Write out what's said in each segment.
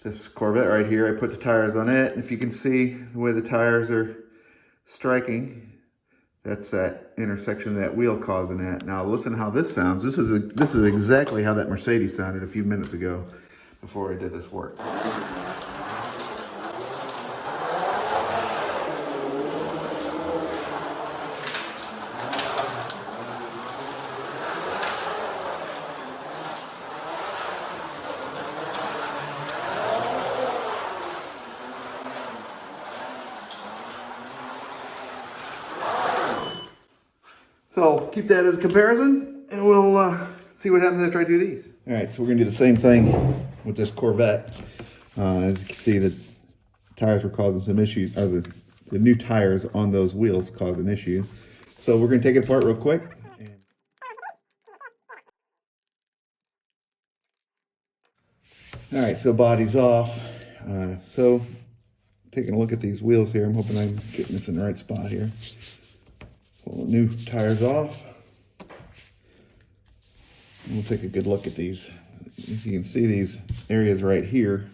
This Corvette right here, I put the tires on it. If you can see the way the tires are striking, that's that intersection of that wheel causing that. Now listen how this sounds. This is exactly how that Mercedes sounded a few minutes ago before I did this work. So keep that as a comparison, and we'll see what happens after I do these. All right, so we're gonna do the same thing with this Corvette. As you can see, the tires were causing some issues, or the new tires on those wheels caused an issue. So we're gonna take it apart real quick. All right, so body's off. So taking a look at these wheels here, I'm hoping I'm getting this in the right spot here. Pull the new tires off. And we'll take a good look at these. As you can see, these areas right here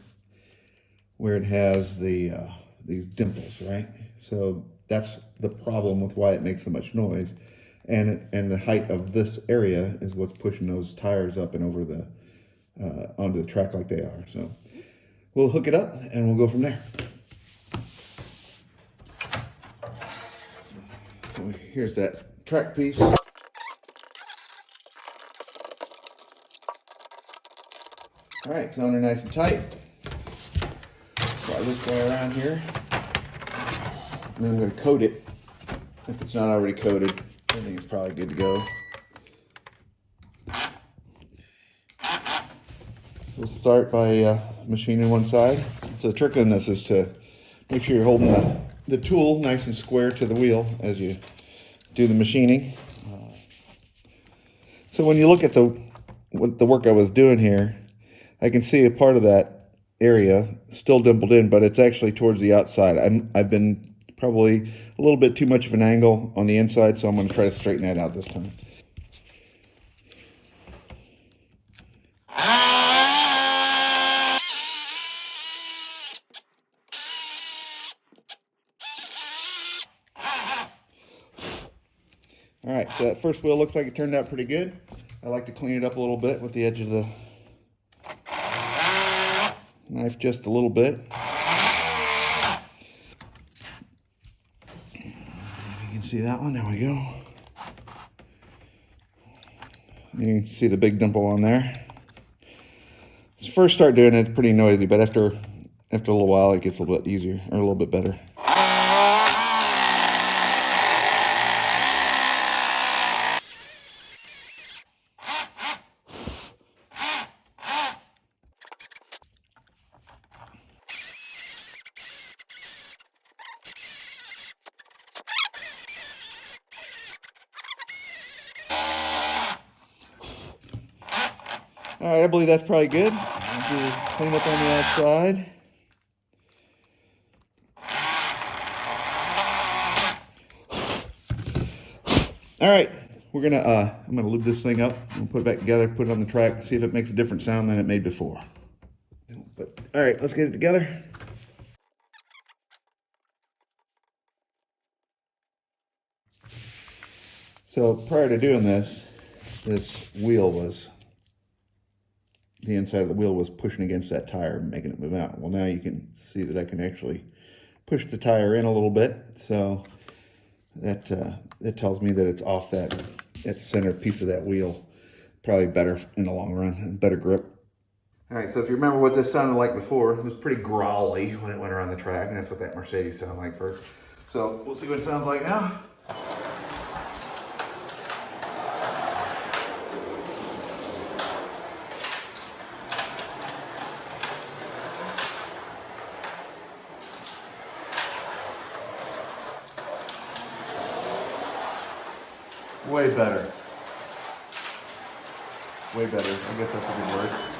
where it has the these dimples, right? So that's the problem with why it makes so much noise. And the height of this area is what's pushing those tires up and over the onto the track like they are. So we'll hook it up and we'll go from there. So here's that track piece. All right, it's on there nice and tight. Slide this guy around here. And then I'm going to coat it. If it's not already coated, I think it's probably good to go. We'll start by machining one side. So the trick on this is to make sure you're holding the tool nice and square to the wheel as you do the machining. So when you look at the work I was doing here, I can see a part of that area still dimpled in, but it's actually towards the outside. I've been probably a little bit too much of an angle on the inside, so I'm going to try to straighten that out this time. All right, so that first wheel looks like it turned out pretty good. I like to clean it up a little bit with the edge of the knife just a little bit. You can see that one, there we go. You can see the big dimple on there. When you first start doing it, it's pretty noisy, but after a little while it gets a little bit easier, or a little bit better. All right, I believe that's probably good. I'll clean up on the outside. All right, I'm gonna lube this thing up and put it back together, put it on the track, see if it makes a different sound than it made before. But all right, let's get it together. So prior to doing this wheel was, the inside of the wheel was pushing against that tire and making it move out. Well, now you can see that I can actually push the tire in a little bit. So that tells me that it's off that center piece of that wheel. Probably better in the long run, better grip. All right, so if you remember what this sounded like before, it was pretty growly when it went around the track, and that's what that Mercedes sounded like first. So we'll see what it sounds like now. Way better. Way better. I guess that's a good word.